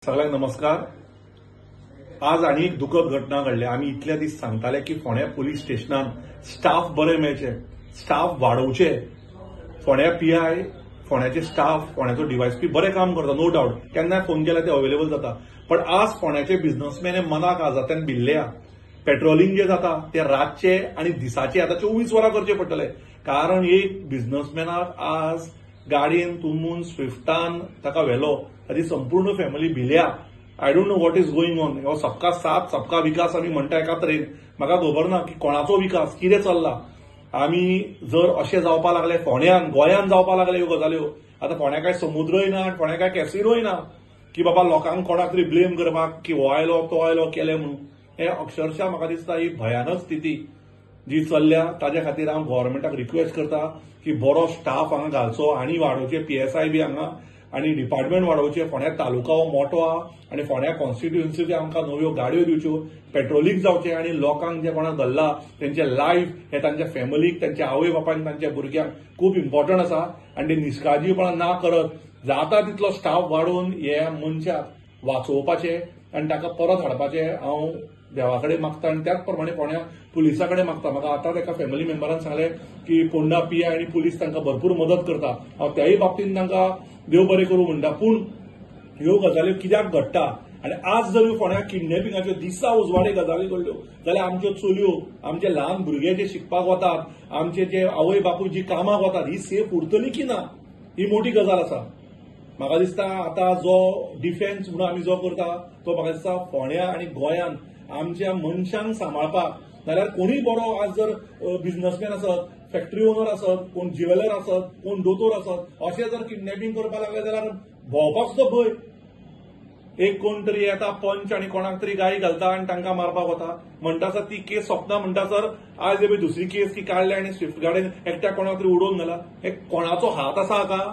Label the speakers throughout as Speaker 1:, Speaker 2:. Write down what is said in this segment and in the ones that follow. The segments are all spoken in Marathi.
Speaker 1: सगळ्यांक नमस्कार। आज आनी एक दुखद घटना घडल्या। आमी इतल्या दीस सांगताले की फोंड्या पुलीस स्टेशनान स्टाफ बरे मेळचे, स्टाफ वाडोवचे। फोंड्या पीआय, फोंड्याचे स्टाफ, फोंड्याचो डीवायएसपी बरे काम करता, नो डाउट। केन्नाय फोन केल्यार ते अवेलेबल जाता। पण आज फोंड्याचे बिझनेसमॅन हे मनाक आजात्यान भिल्ल्या। पेट्रोलिंग जे जाता ते रातचे आणि दिसाचे आता 24 वरां करचे पडटले। कारण एक बिझनेसमॅनाक आज गाडयेन तुंबून स्विफ्टान ताका व्हेलो, ताची संपूर्ण फॅमिली भिल्या। I don't know what is going on. हो सबका साथ सबका विकास आमी म्हणटा एका तरेन, म्हाका खबर ना की कोणाचो विकास कितें चल्ला। आमी जर अशें जावपा लागले फोंड्यान, गोंयान जावपा लागले ह्यो गजाल्यो, आतां फोंड्या काय समुद्रय ना आनी फोंड्या काय कॅसिनोय ना की बाबा लोकांक कोणाक तरी ब्लेम करपाक की हो आयलो तो आयलो केलें म्हणून। हे अक्षरशः म्हाका दिसता ही भयानक स्थिती जी चल्ल्या। ताज्या खातीर हांव गव्हर्नमेंटाक रिक्वेस्ट करता की बरो स्टाफ हांगा घालचो आनी वाडोवचे, पीएसआय बी हांगा आनी डिपार्टमेंट वाडोवचे। फोंड्या तालुका हो मोठो आहा आनी फोंड्या कॉन्स्टिट्युएन्सीचे आमकां नव्यो गाडयो दिवच्यो, पेट्रोलिंग जावचें आनी लोकांक जे कोणाक धरला तेंचे लायफ हे तांच्या फॅमिलीक, तांच्या आवय बापायक, तांच्या भुरग्यांक खूब इम्पॉर्टंट आसा। आनी ते निश्काळजीपणां ना करत जाता तितलो स्टाफ वाडोवन ह्या मनशाक वाचोवपाचे आनी ताका परत हाडपाचें हांव देवा कडेन मागता। आनी त्याच प्रमाणे फोंड्या पुलिसा कडेन मागता। म्हाका आतांच एका फॅमिली मेंबरान सांगलें की फोंडा पीआय आनी पुलीस तांकां भरपूर मदत करता। हांव त्याय बाबतींत तांकां देव बरें करूं म्हणटा। पूण ह्यो गजाल्यो कित्याक घडटा आनी आज जर फोंड्या किडनॅपिंगाच्यो दिसा उजवाडे गजाली घडल्यो जाल्यार आमच्यो चलयो, आमचे ल्हान भुरगे जे शिकपाक वतात, आमचे जे आवय बापूय जी कामाक वतात, ही सेफ उरतली की ना, ही मोठी गजाल आसा। म्हाका दिसता आतां जो डिफेन्स म्हणून आमी जो करता तो म्हाका दिसता फोंड्या आनी गोंयान आमच्या मनशांक सांबाळपाक, नाल्यार कोणीय बरो आज जर बिझनेसमॅन आसत, फॅक्टरी ओनर आसत, कोण ज्युवेलर आसत, कोण दोतोर आसत, अशें जर किडनॅपिंग करपाक लागले जाल्यार भोंवपाक सुद्दां भंय। एक कोण तरी येता पंच आनी कोणाक तरी गाय घालता आनी तांकां मारपाक वता। म्हणटा सर ती केस सोंपना, म्हणटा सर आज एबय दुसरी केस ती काडली आनी स्विफ्ट गाडयेन एकट्याक कोणाक तरी उडोवन घाला। हे कोणाचो हात आसा हाका?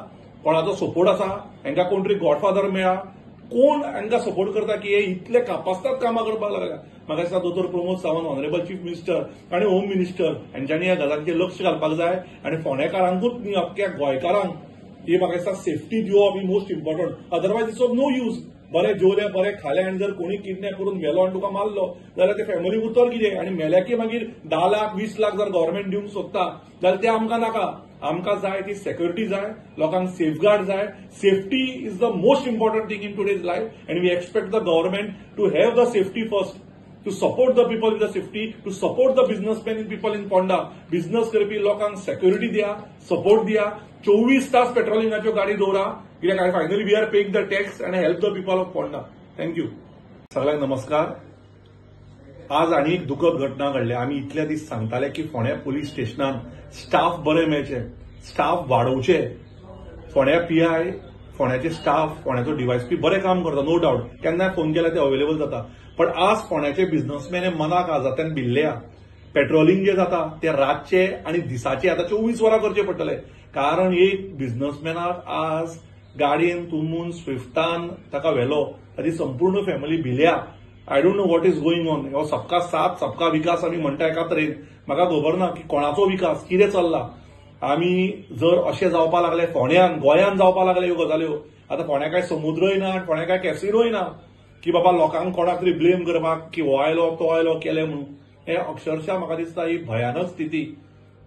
Speaker 1: कोणाचो सपोर्ट आसा? हांकां कोण तरी गॉडफादर मेळ्ळा? कोण हांकां सपोर्ट करता की हे इतले कापास्ताद कामां करपाक लागल्या? म्हाका दिसता दोतोर Pramod Sawant, honourable chief minister आनी होम मिनिस्टर हांच्यांनी ह्या गजालीचेर लक्ष घालपाक जाय आनी फोंडेकारांकूच न्ही अख्ख्या गोंयकारांक ही म्हाका दिसता सेफ्टी दिवप ही most important. Otherwise it's of no use. बरें जेवले, बरें खालें आनी जर कोणी किडनॅप करून व्हेलो आनी तुका मारलो जाल्यार ते फॅमिली उरतलो कितें? आनी मेल्याकी मागीर 10 लाख 20 लाख जर गव्हर्नमेंट दिवंक सोदता जाल्यार ते आमकां नाका। आमकां जाय ती सेक्युरिटी जाय, लोकांक सेफगार्ड जाय। Safety is the most important thing in today's life and we expect the government to have the safety first, to support the people with the safety, to support the businessman in people in Ponda. Business करपी लोकांक सेक्युरिटी दिया, सपोर्ट दिया, 24 तास पेट्रोलिंगाच्यो गाडी दवरा, कित्याक finally we are paying the tax and help the people of Ponda. Thank you. सगळ्यांक नमस्कार। आज आनी एक दुखद घटना घडल्या। आमी इतल्या दीस सांगताले की फोंड्या पुलीस स्टेशनान स्टाफ बरे मेळचे, स्टाफ वाडोवचे। फोंड्या पीआय, फोंड्याचे स्टाफ, फोंड्याचो डीवायएसपी बरे काम करता, नो डाउट। केन्नाय फोन केल्यार ते अवेलेबल जाता। पण आज फोंड्याचे बिझनेसमॅन हे मनाक आजात्यान भिल्ल्या। पेट्रोलिंग जे जाता ते रातचे आणि दिसाचे आता 24 वरां करचे पडटले। कारण एक बिझनेसमॅनाक आज गाडयेन तुंबून स्विफ्टान ताका व्हेलो, ताची संपूर्ण फॅमिली भिल्या। I don't know what is going on. हो सबका साथ सबका विकास आमी म्हणटा एका तरेन, म्हाका खबर ना की कोणाचो विकास कितें चल्ला। आमी जर अशें जावपा लागले फोंड्यान, गोंयान जावपा लागले ह्यो गजाल्यो, आतां फोंड्या काय समुद्रय ना आनी फोंड्या काय कॅसिनोय ना की बाबा लोकांक कोणाक तरी ब्लेम करपाक की हो आयलो तो आयलो केलें म्हणून। हे अक्षरशः म्हाका दिसता ही भयानक स्थिती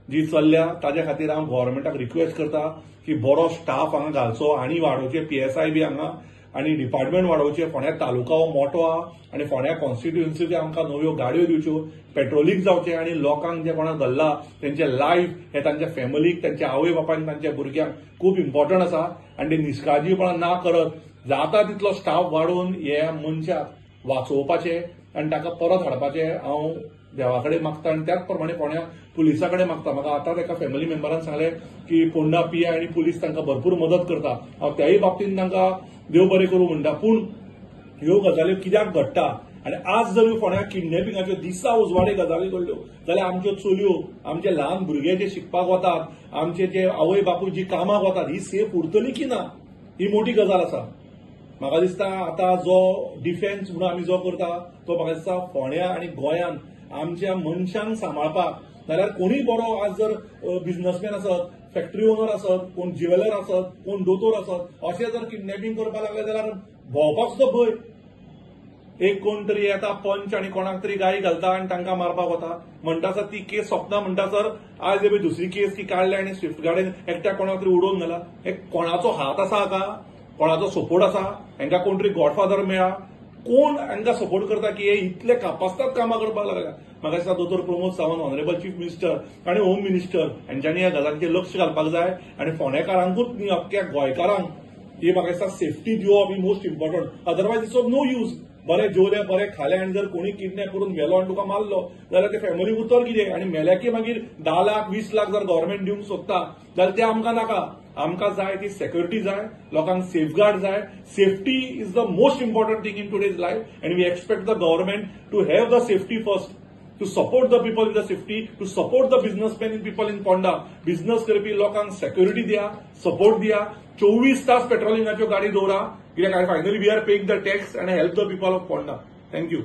Speaker 1: जी चल्ल्या। ताज्या खातीर हांव गव्हर्नमेंटाक रिक्वेस्ट करता की बरो स्टाफ हांगा घालचो आनी वाडोवचे, पीएसआय बी हांगा आनी डिपार्टमेंट वाडोवचे। फोंड्या तालुका हो मोठो आहा आनी फोंड्या कॉन्स्टिट्युएन्सीचे आमकां नव्यो गाडयो दिवच्यो, पेट्रोलिंग जावचें आनी लोकांक जे कोणाक धरला तेंचे लायफ हे तांच्या फॅमिलीक, तांच्या आवय बापायक, तांच्या भुरग्यांक खूब इम्पॉर्टंट आसा। आनी ते निश्काळजीपणां ना करत जाता तितलो स्टाफ वाडोवन ह्या मनशाक वाचोवपाचें आनी ताका परत हाडपाचें हांव देवा कडेन मागता। आनी त्याच प्रमाणे फोंड्या पुलिसा कडेन मागता। म्हाका आतांच एका फॅमिली मेंबरान सांगलें की फोंडा पीआय आनी पुलीस तांकां भरपूर मदत करता। हांव त्याय बाबतींत तांकां देव बरें करूं म्हणटा। पूण ह्यो गजाल्यो कित्याक घडटा आनी आज जर फोंड्या किडनॅपिंगाच्यो दिसा उजवाडे गजाली घडल्यो जाल्यार आमच्यो चलयो, आमचे ल्हान भुरगे जे शिकपाक वतात, आमचे जे आवय बापूय जी कामाक वतात, ही सेफ उरतली की ना, ही मोठी गजाल आसा। म्हाका दिसता आतां जो डिफेन्स म्हणून आमी जो करता तो म्हाका दिसता फोंड्या आनी गोंयान आमच्या मनशांक सांबाळपाक, नाल्यार कोणीय बरो आज जर बिझनेसमॅन आसत, फॅक्टरी ओनर आसत, कोण ज्युवेलर आसत, कोण दोतोर आसत, अशें जर किडनॅपिंग करपाक लागले जाल्यार भोंवपाक सुद्दां भंय. एक कोण तरी येता पंच आनी कोणाक तरी गाई घालता आनी तांकां मारपाक वता. म्हणटा सर ती केस सोंपना म्हणटा सर आज एबय दुसरी केस ती काडल्या आनी स्विफ्ट गाडयेन एकट्याक कोणाक तरी उडोवन घाला. हे कोणाचो हात आसा हाका? कोणाचो सपोर्ट आसा? हांकां कोण तरी गॉडफादर मेळ्ळा? कोण हांकां सपोर्ट करता की हे इतले कापास्ताद कामां करपाक लागल्या? म्हाका दिसता दोतोर Pramod Sawant honourable chief minister आनी होम मिनिस्टर हांच्यांनी ह्या गजालीचेर लक्ष घालपाक जाय आनी फोंडेकारांकूच न्ही अख्ख्या गोंयकारांक ही म्हाका दिसता सेफ्टी दिवप ही most important. Otherwise it's of no use. बरें जेवले बरें खालें आनी जर कोणी किडनॅप करून मेलो आनी तुका मारलो जाल्यार ते फॅमिली उतर कितें? आनी मेल्याकी मागीर 10 लाख 20 लाख जर गव्हर्नमेंट दिवंक सोदता जाल्यार ते आमकां नाका. आमकां जाय ती सेक्युरिटी जाय, लोकांक सेफगार्ड जाय. Safety is the most important thing in today's life and we expect the government to have the safety first, to support the people with the safety, to support the businessman in people in Ponda. Business करपी लोकांक सेक्युरिटी दिया, सपोर्ट दिया. 24 तास पेट्रोलिंगाच्यो गाडी दवरा कित्याक finally we are paying the tax and help the people of Ponda. Thank you.